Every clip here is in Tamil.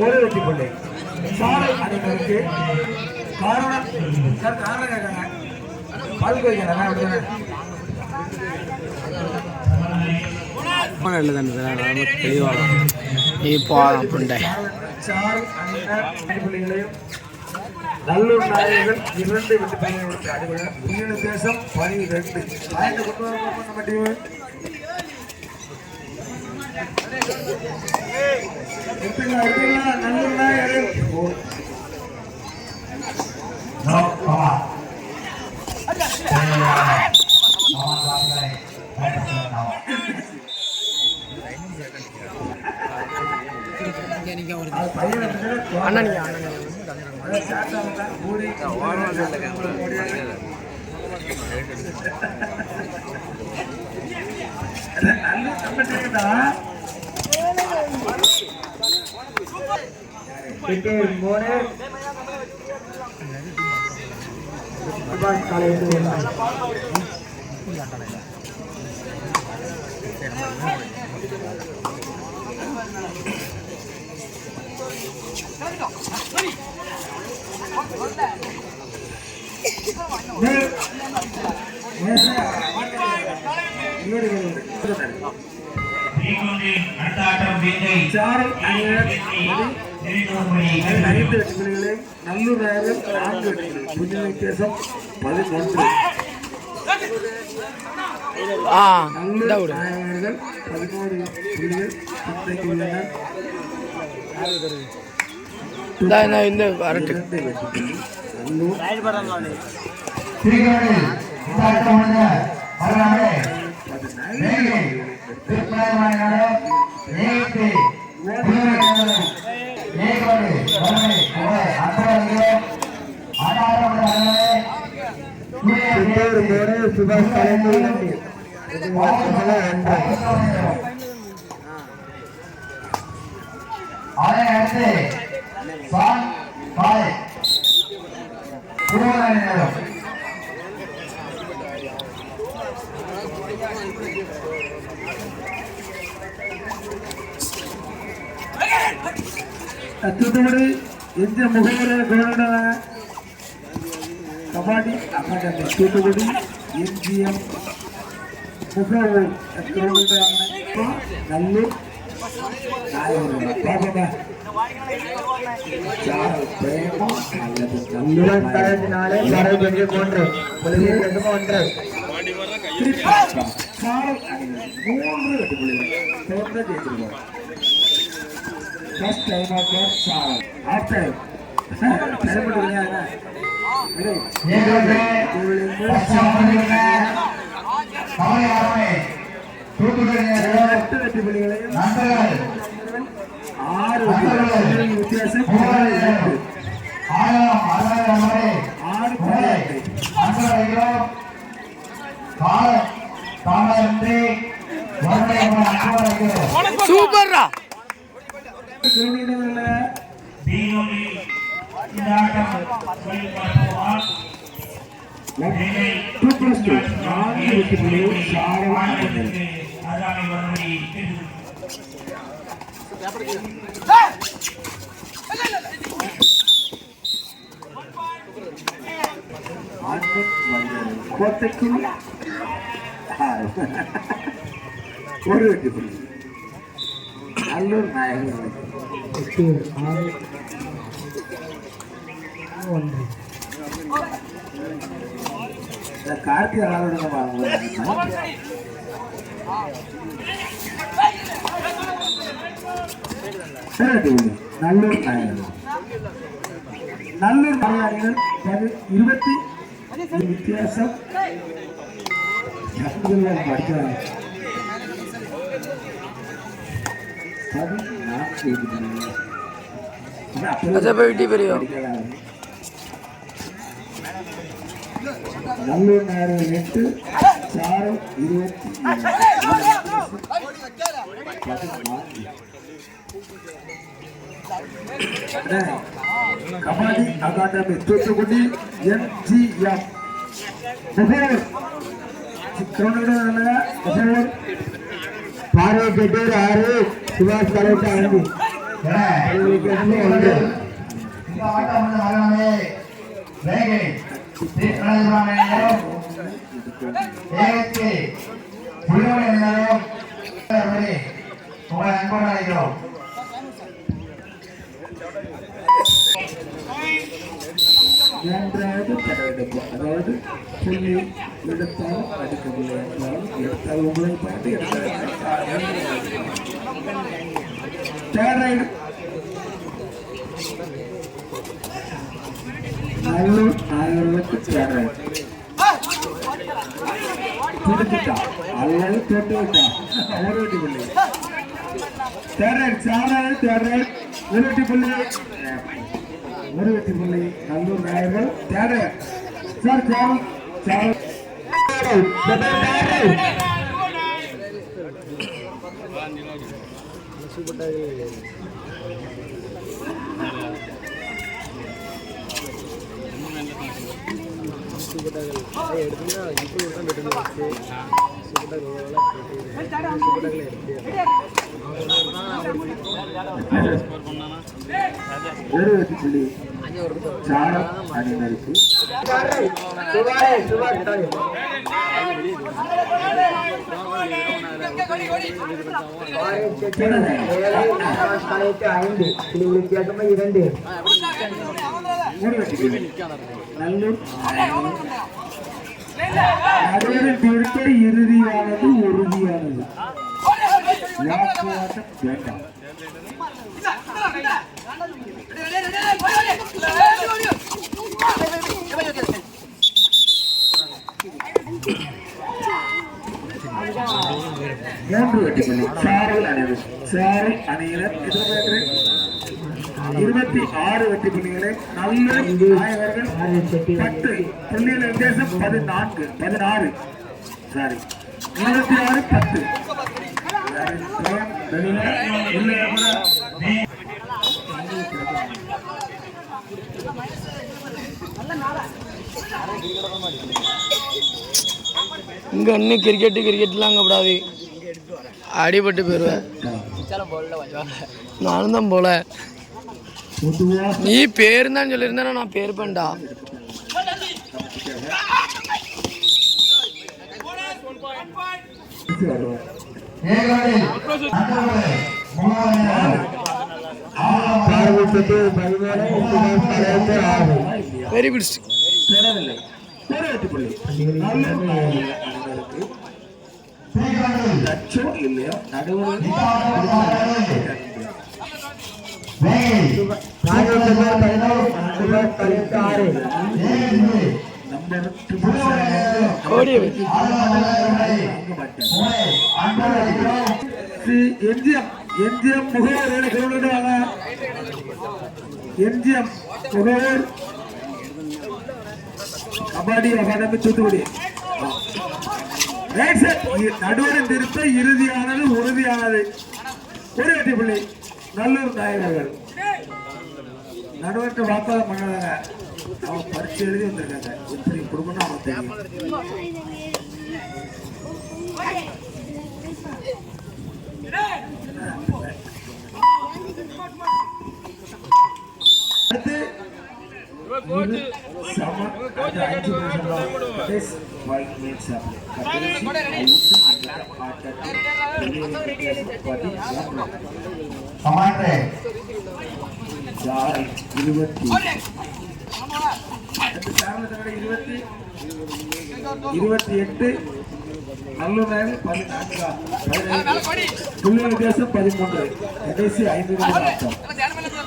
ஒரு வெற்றி பிள்ளை சாலை அணிகளுக்கு காரணம் சார் காரணம் கேட்காங்க பால் வைக்கிறாங்க நல்லூர் நாயகர்கள் 2 வெற்றி புள்ளிகளுக்கு அடிபட உயிரின தேசம் 12 பாயிண்ட் கொண்டு வர நம்ம டீம் நல்லூர் நாயகர்கள் நல்லூர் நாயகர் 4 புதுமை தேசம் 11 நாயகர்கள் 11 புள்ளிகள் பின்தங்கியுள்ளனர். சுபாஷ் தூத்துக்குடி எந்த முகவரியில் கவனிடுவாங்க கபாடி அகாடமி தூத்துக்குடி எம்ஜிஎம் முகவூர் Nallur First time of that song. After. Super! Nallur நாயகர்கள் கார்த்திகை நல்லூர் நாயகர்கள் நல்லூர் நாயகர்கள் 20 வித்தியாசம் படிக்கிறாங்க நல்லூர் நாயகர்கள் 8 சாரம் 20 கபாடி அகாடமி தூத்துக்குடி NGM பாரேட்டர் 6 சுபாஷ் கலெக்ட் 5 இந்த ஆட்டம் வந்து வேகை ஏகத்தி புலியோட நேரம் உங்களை அன்போடு அழைக்கிறோம். மூன்றாவது படம் அதாவது புள்ளி எடுத்தால் அடிக்கவில்லை என்றால் எடுத்தால் உங்களை பார்த்து நல்லூர் 1000 தேர்ட் பிடிச்சிட்டா அல்லது தொட்டு விட்டா ஒரு வெட்டி புள்ளி தேர்ட் சாதாரண தேர்ட் ஒரு வெட்டி புள்ளி நல்லூர் 1000 தேர்ட் சார் சார் ஒரு வெற்றி புள்ளி சாரம் அணியினருக்கு நல்லூர் இறுதியானது உறுதியானது வேண்டாம் மூன்று வெட்டிப்புள்ளி சாரல் அணியினர் சாரல் அணியினர் 26 வெற்றி புள்ளிகளை நல்ல நாயகர்கள் 10 புள்ளிகள் வித்தியாசம் 16 சாரி 26 10 இங்க இன்னும் கிரிக்கெட்லாம் அங்கப்படாது அடிபட்டு போயிடுவேன். நானும் தான் போல. நீ பேர் தான் சொல்லியிருந்தா நான் பேர் பண்ணா. Very good. இல்லையா நடுவர் எம்ஜிஎம் முகவர் கபாடி அகாடமி தூத்துக்குடி நடுவரின் திருத்த இறுதியானது உறுதியானது ஒரு வெற்றி புள்ளி நல்லூர் நாயகர்கள் நடுவர்கிட்ட வாக்காளம் பண்ணாங்க. அவங்க பரிசு எழுதி வந்திருக்காங்க. எப்படி கொடுக்கணும் அவங்க தெரியும். அடுத்து நல்லூர் 14 புள்ளி வித்தியாசம் 13 கடைசி 5 நிமிடம்.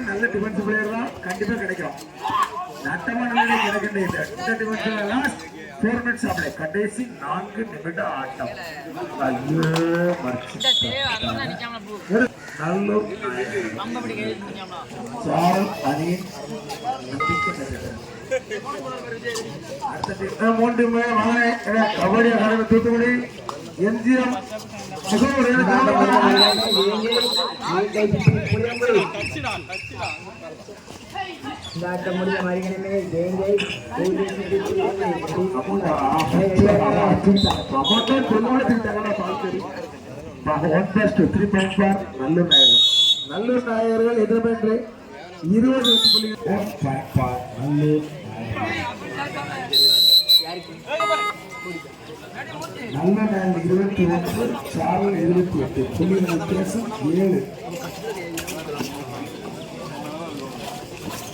நல்ல டிஃபென்ஸ் பிளேயர் தான் கண்டிப்பா கிடைக்கும். நட்டமான கிடைக்கின்ற 4 minutes ஆகல. கடைசி 4 நிமிட ஆட்டம். ஐயோ மர்ச்சி நல்லூர் சார் அணி மூன்று கபடி அகாடமி தூத்துக்குடி எம்ஜிஎம் நல்லூர் நாயகர்கள் எதிர்பெற்று 20 நல்ல 21 சாரல் 28 புள்ளிகள் வித்தியாசம் 7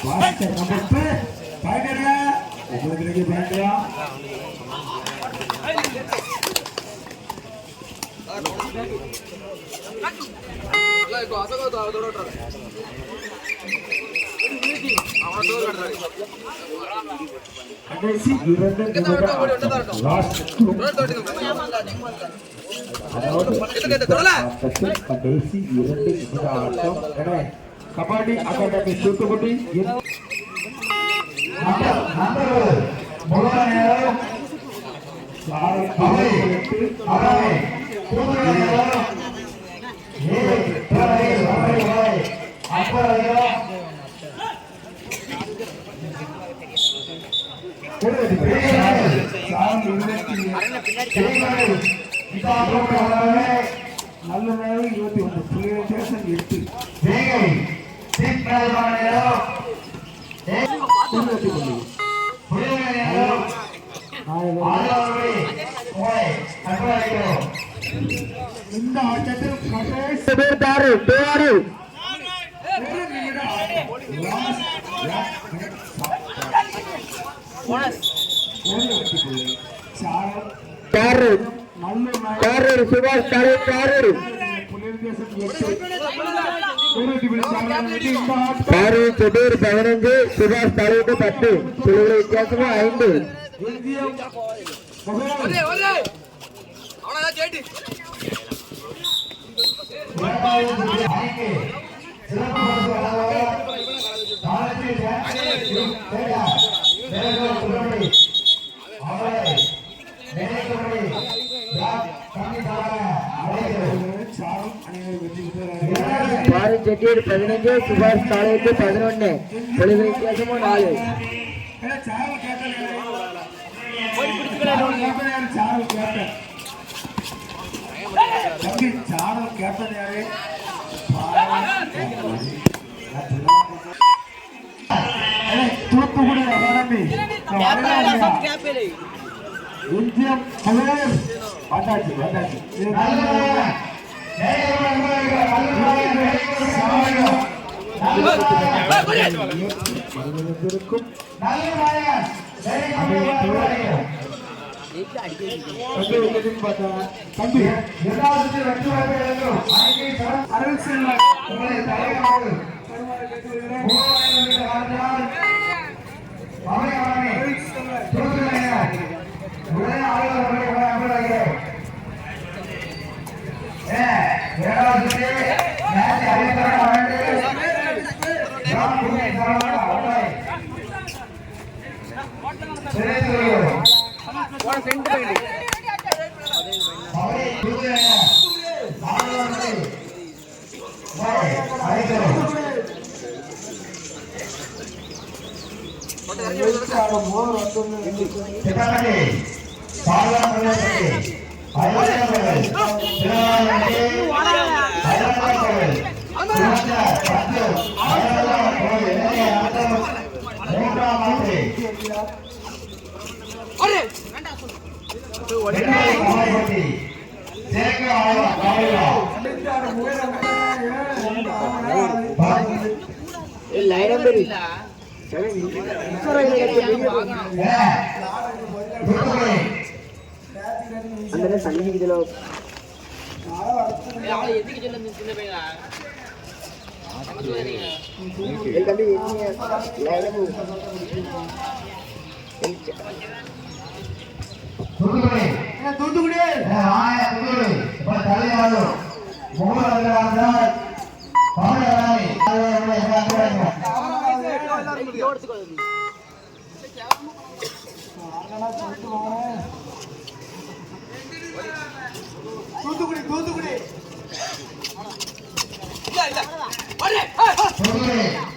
வாஸ்டர் நம்பர் 2 பாய்டரா உங்களுக்கு பாய்டரா கடைசி 2 கபடி அகாடமி தூத்துக்குடி நல்ல நேரம் 21 புள்ளிகள் வித்தியாசம் 8 இந்த ஆட்டத்தில் சுபாஷ் சுபீர் 15 சுபாஷ் 10 புள்ளிகள் வித்தியாசம் 5 செட்டியூர் 15 சுபாஷ் 11 புள்ளிகள் வித்தியாசம் 4 கேப்டன் யாரு தூத்துக்குடி அகாடமி எம்ஜிஎம் வந்தாச்சு ಅಂದ್ರೆ ಸಣ್ಣ ಇದೆಲ್ಲ தூத்துக்குடி தூத்துக்குடி ஆயா தூத்துக்குடி இப்ப தலையாளு முகமது அல்லாஹ் பாடலாய் தூத்துக்குடி தூத்துக்குடி தூத்துக்குடி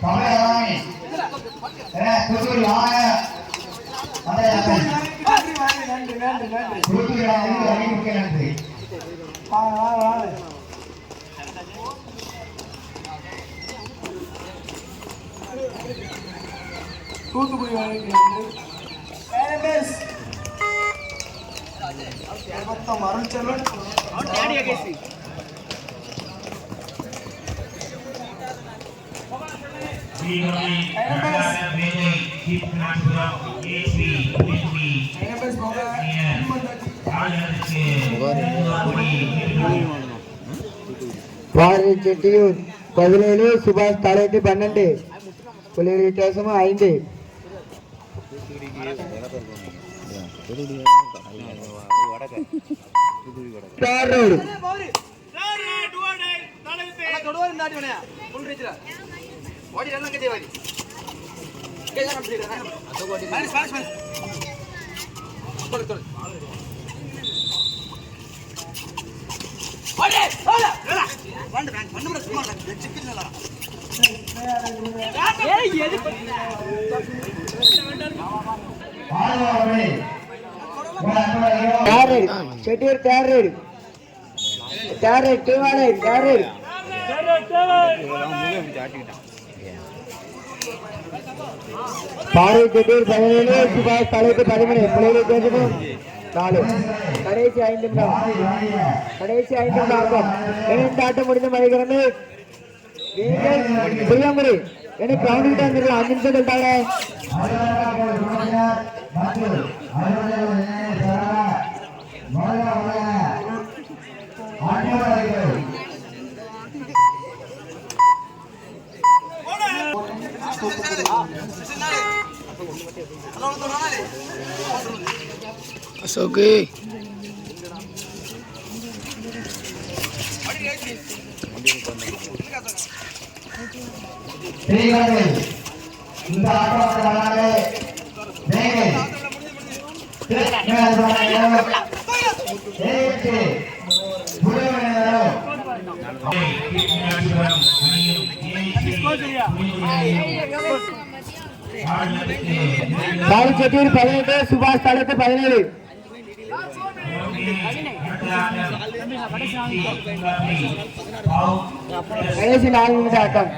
பாடலாய் தூத்துக்குடி ஆயா நன்றி நன்றி நன்றி தூத்துக்குடி அறிவிக்க நன்றி வாங்க வாங்க வாங்க தூத்துக்குடி மொத்தம் அருள்செல்வன் வாரி செட்டியூர் 17 சுபாஷ் தலையீட்டு 12 புள்ளிகள் வித்தியாசம் 5 ரோடு செட்டியூர் தேர்ட் பாரி செட்டியூர் 17 சுபாஷ் தலைப்பு 13 புள்ளிகள் வித்தியாசம் 4 கடைசி 5 நிமிடம் ஆகும் இரண்டு ஆட்டம் முடிந்து மறைகிறது புரியமுறை எனக்கு கிரவுண்ட் வந்துடலாம் 5 நிமிஷம் சொல்லிட்டாங்க அசோக்கு இந்த ஆட்டத்தை பாரி செட்டியூர் 18 சுபாஷ் தலைப்பு 17 கடைசி 4 நிமிஷம் ஆட்டம்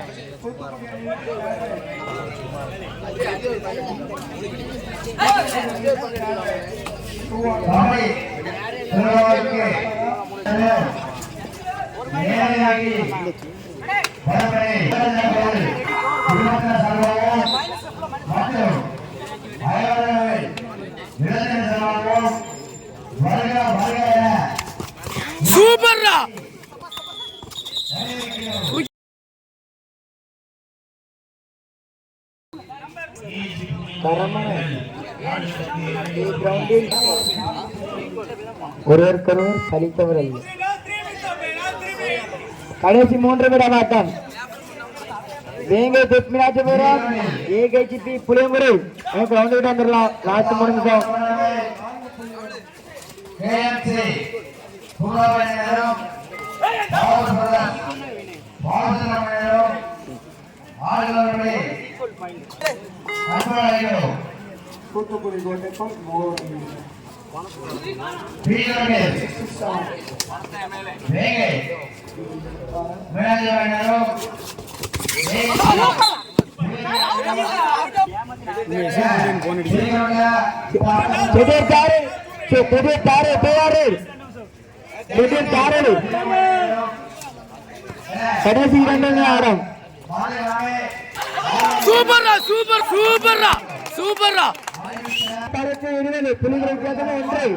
சூப்பர்ரா ஒருவருக்கொருவர் சலித்தவர் அல்ல கடைசி 3 நிமிடம் ஆட்டம் வேங்கை தெற்மினாச்சபுரம் ஏகைச்சிபி புளியங்குடி எனக்கு ரவுண்ட் விட்டு வந்துடலாம் லாஸ்ட் 3 நிமிஷம் தூத்துக்குடி கோட்டைக்குள் முகவரி கடைசி 2 ஆடம் சூப்பர்ரா சூப்பர் சூப்பர்ரா சூப்பர்ரா புலிகள் வித்தியாசம் 1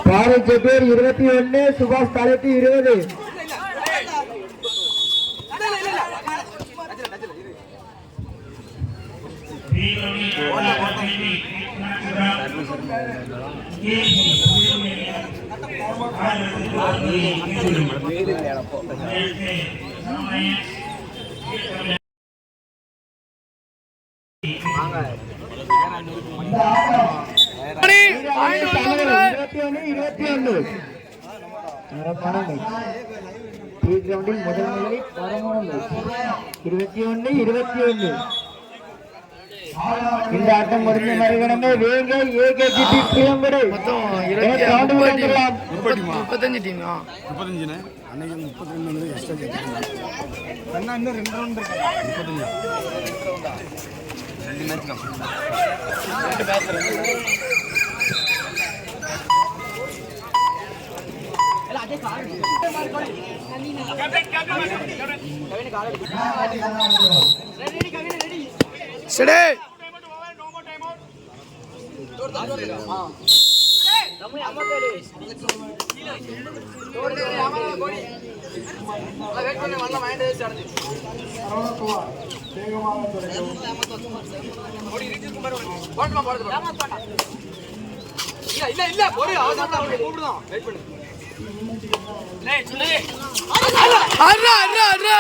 பாரி செட்டியூர் 21 சுபாஷ் தலைப்பு 20 தூத்துக்குடி முதல் நிலை 21-21. இந்த ஆட்டம் முடிஞ்ச மறுகணமே வேங்க ஏகேஜிபி புளியங்குடி மொத்தம் 35 டீம். 35 அன்னைக்கு 32 எக்ஸ்ட்ரா அண்ணா இன்னும் 2 ரவுண்ட் இருக்கு 35 சடே அர்ரா அர்ரா அர்ரா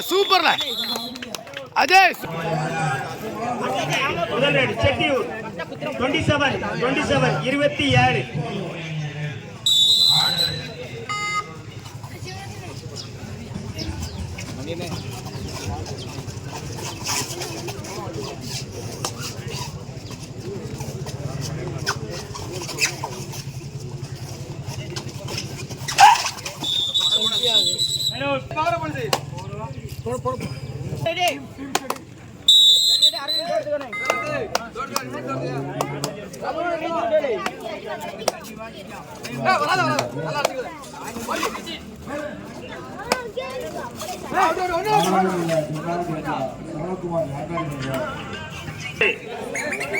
சூப்பர்ல அஜய் முதல் செட்டியூர் 27-27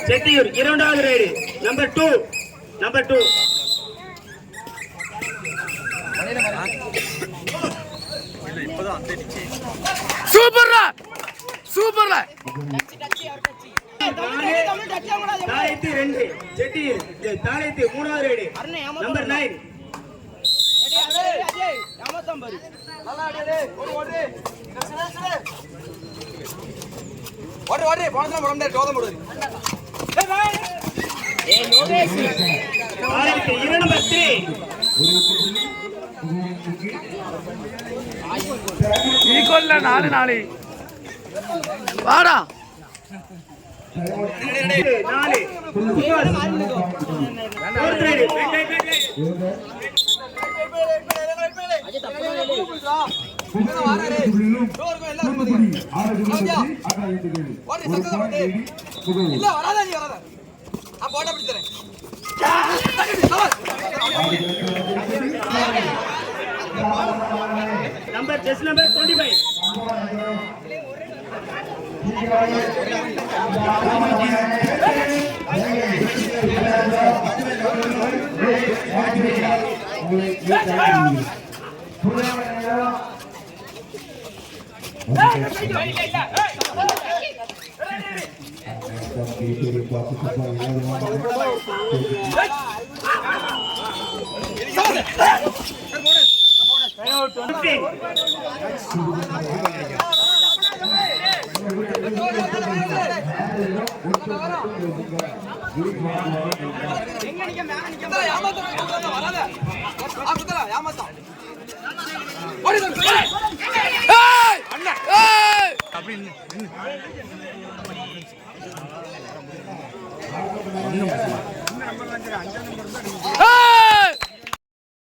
செட்டியூர் இரண்டாவது ரைடு நம்பர் 2 சூப்பர்ல தாளைத்து 2 செட்டியூர் தாளைத்து மூணாவது ரைடு நம்பர் 9 ஈக்குவல்ல 4 வாடா 5 நம்பர்